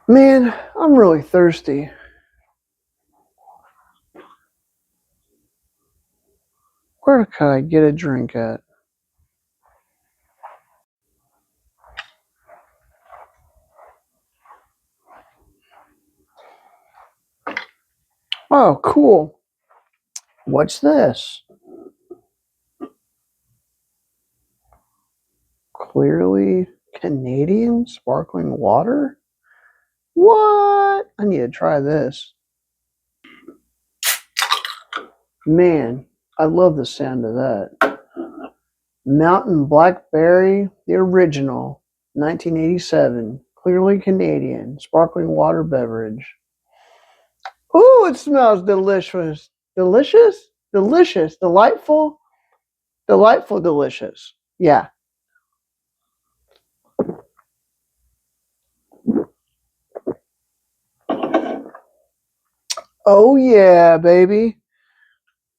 Man, I'm really thirsty. Where could I get a drink at? Oh, cool. What's this? Clearly Canadian sparkling water? What? I need to try this. Man, I love the sound of that. Mountain Blackberry, the original, 1987. Clearly Canadian sparkling water beverage. Ooh, it smells delicious. Delicious? Delicious. Delightful? Delightful, delicious. Yeah. Oh, yeah, baby.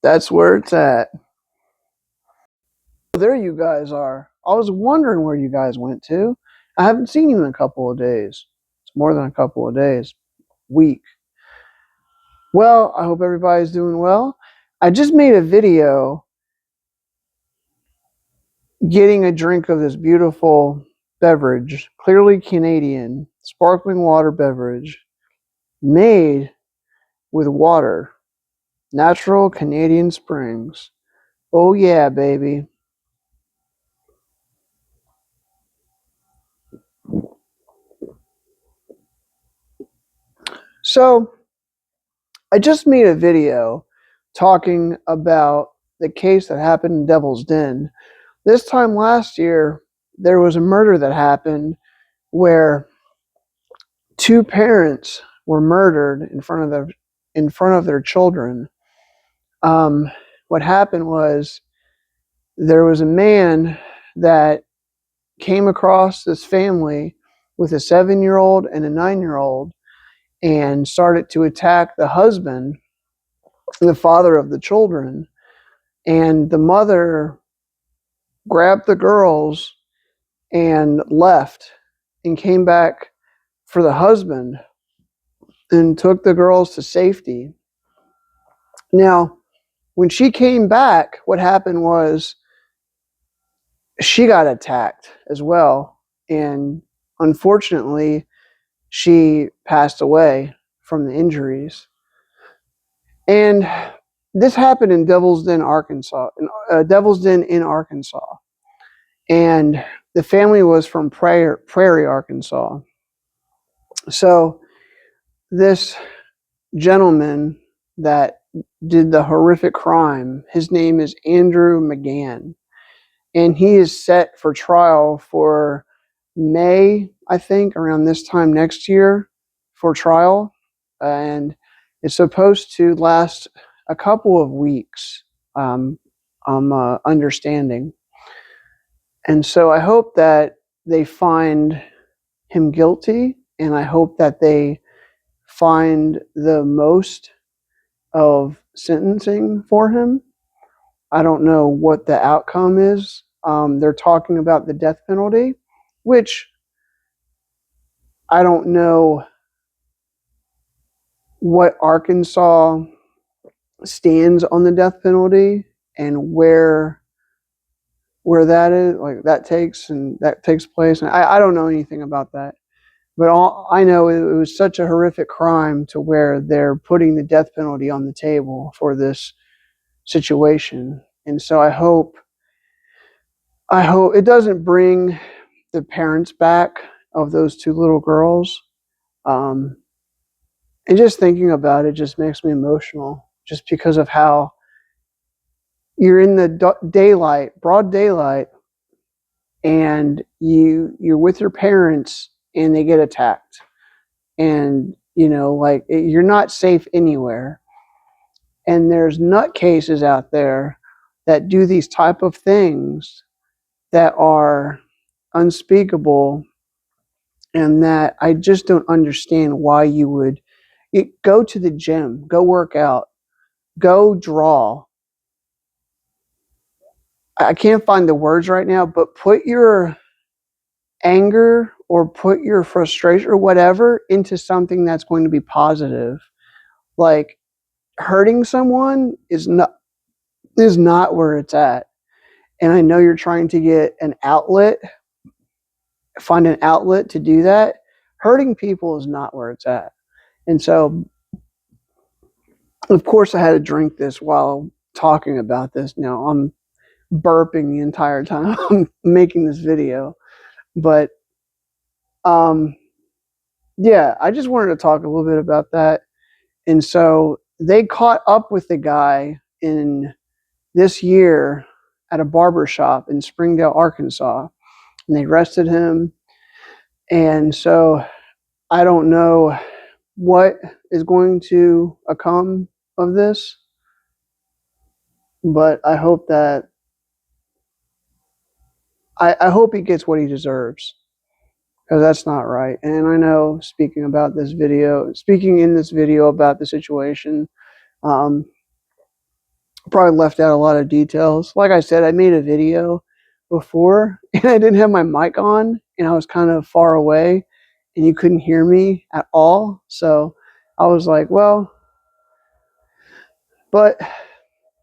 That's where it's at. There you guys are. I was wondering where you guys went to. I haven't seen you in a couple of days. It's more than a couple of days. Week. Well, I hope everybody's doing well. I just made a video getting a drink of this beautiful beverage, clearly Canadian, sparkling water beverage, made with water, natural Canadian Springs. Oh, yeah, baby. So, I just made a video talking about the case that happened in Devil's Den. This time last year, there was a murder that happened where two parents were murdered in front of their children. What happened was there was a man that came across this family with a 7-year-old and a 9-year-old and started to attack the husband, the father of the children. And the mother grabbed the girls and left and came back for the husband and took the girls to safety. Now, when she came back, what happened was she got attacked as well. And unfortunately, she passed away from the injuries. And this happened in Devil's Den, Arkansas. Devil's Den in Arkansas. And the family was from Prairie, Arkansas. So this gentleman that did the horrific crime, his name is Andrew McGann. And he is set for trial for May, I think, around this time next year for trial. And it's supposed to last a couple of weeks, I'm understanding. And so I hope that they find him guilty, and I hope that they find the most of sentencing for him. I don't know what the outcome is. They're talking about the death penalty, which I don't know what Arkansas stands on the death penalty and where that is, like that takes place. And I don't know anything about that. But all I know, it was such a horrific crime to where they're putting the death penalty on the table for this situation. And so I hope it doesn't bring the parents back of those two little girls. Um, and just thinking about it just makes me emotional, just because of how you're in the daylight, broad daylight, and you're with your parents and they get attacked. And like, you're not safe anywhere. And there's nutcases out there that do these type of things that are unspeakable, and that I just don't understand why you would go to the gym, go work out, go draw. I can't find the words right now, but put your anger or put your frustration or whatever into something that's going to be positive. Like, hurting someone is not where it's at. And I know you're trying to get an outlet, find an outlet to do that. Hurting people is not where it's at. And so, of course, I had to drink this while talking about this. Now I'm burping the entire time I'm making this video. But yeah, I just wanted to talk a little bit about that. And so they caught up with the guy in this year at a barber shop in Springdale, Arkansas, and they arrested him. And so I don't know what is going to come of this, but I hope that I hope he gets what he deserves, because that's not right. And I know, speaking in this video about the situation, probably left out a lot of details. Like I said, I made a video before and I didn't have my mic on and I was kind of far away and you couldn't hear me at all. So I was like, well, but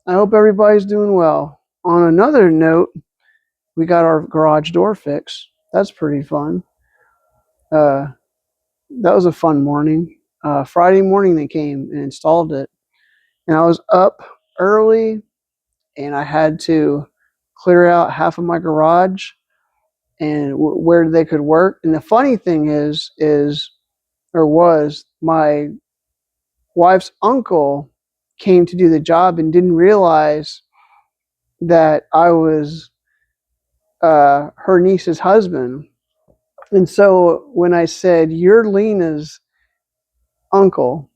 I hope everybody's doing well. On another note, we got our garage door fixed. That's pretty fun. That was a fun morning. Friday morning they came and installed it. And I was up early and I had to clear out half of my garage and where they could work. And the funny thing was my wife's uncle came to do the job and didn't realize that I was her niece's husband. And so when I said, "You're Lena's uncle,"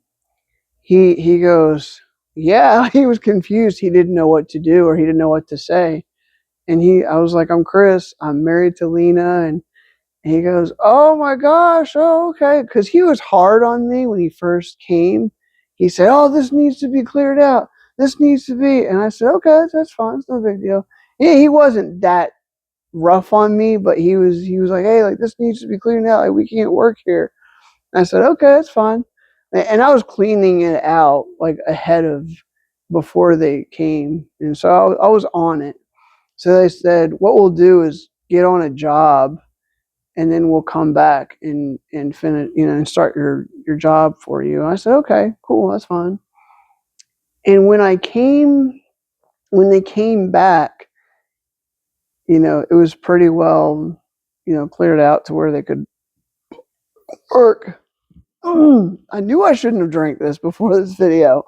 he goes, "Yeah." He was confused. He didn't know what to do, or he didn't know what to say. And I was like, "I'm Chris. I'm married to Lena." And he goes, "Oh my gosh. Oh, okay." Because he was hard on me when he first came. He said, "Oh, this needs to be cleared out. This needs to be." And I said, "Okay, that's fine. It's no big deal." Yeah, he wasn't that rough on me, but he was like, "Hey, like, this needs to be cleaned out. Like, we can't work here." And I said, "Okay, that's fine." And I was cleaning it out like ahead of before they came. And so I was on it. So they said, "What we'll do is get on a job and then we'll come back and finish, and start your job for you." And I said, "Okay, cool, that's fine." And when they came back, it was pretty well, cleared out to where they could work. I knew I shouldn't have drank this before this video.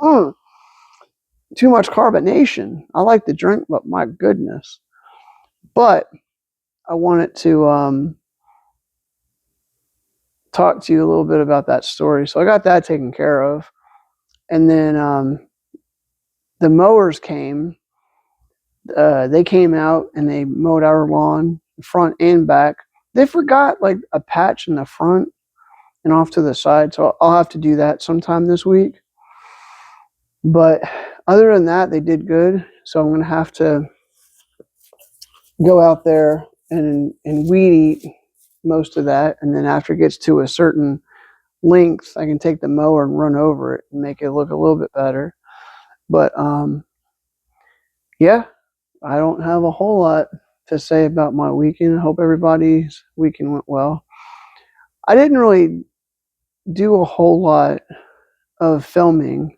Too much carbonation. I like the drink, but my goodness. But I wanted to talk to you a little bit about that story. So I got that taken care of. And then the mowers came. They came out and they mowed our lawn, front and back. They forgot like a patch in the front and off to the side. So I'll have to do that sometime this week. But other than that, they did good. So I'm going to have to go out there and weed eat most of that. And then after it gets to a certain length, I can take the mower and run over it and make it look a little bit better. But yeah, I don't have a whole lot to say about my weekend. I hope everybody's weekend went well. I didn't really do a whole lot of filming,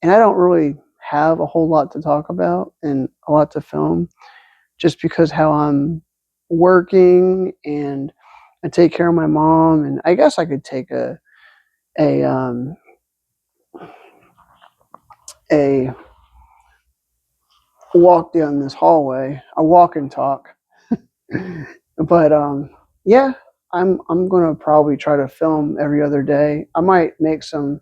and I don't really have a whole lot to talk about and a lot to film, just because how I'm working and I take care of my mom. And I guess I could take a walk down this hallway, a walk and talk. But yeah, I'm gonna probably try to film every other day. I might make some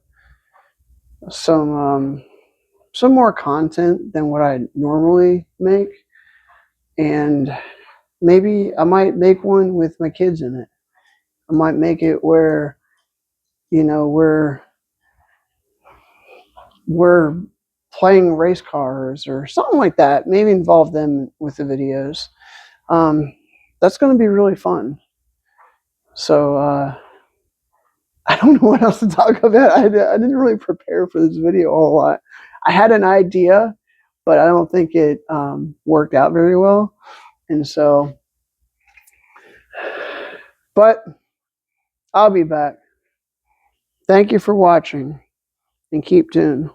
more content than what I normally make, and maybe I might make one with my kids in it. I might make it where we're playing race cars or something like that. Maybe involve them with the videos. That's going to be really fun. So I don't know what else to talk about. I didn't really prepare for this video a whole lot. I had an idea, but I don't think it worked out very well. And so, but I'll be back. Thank you for watching, and keep tuned.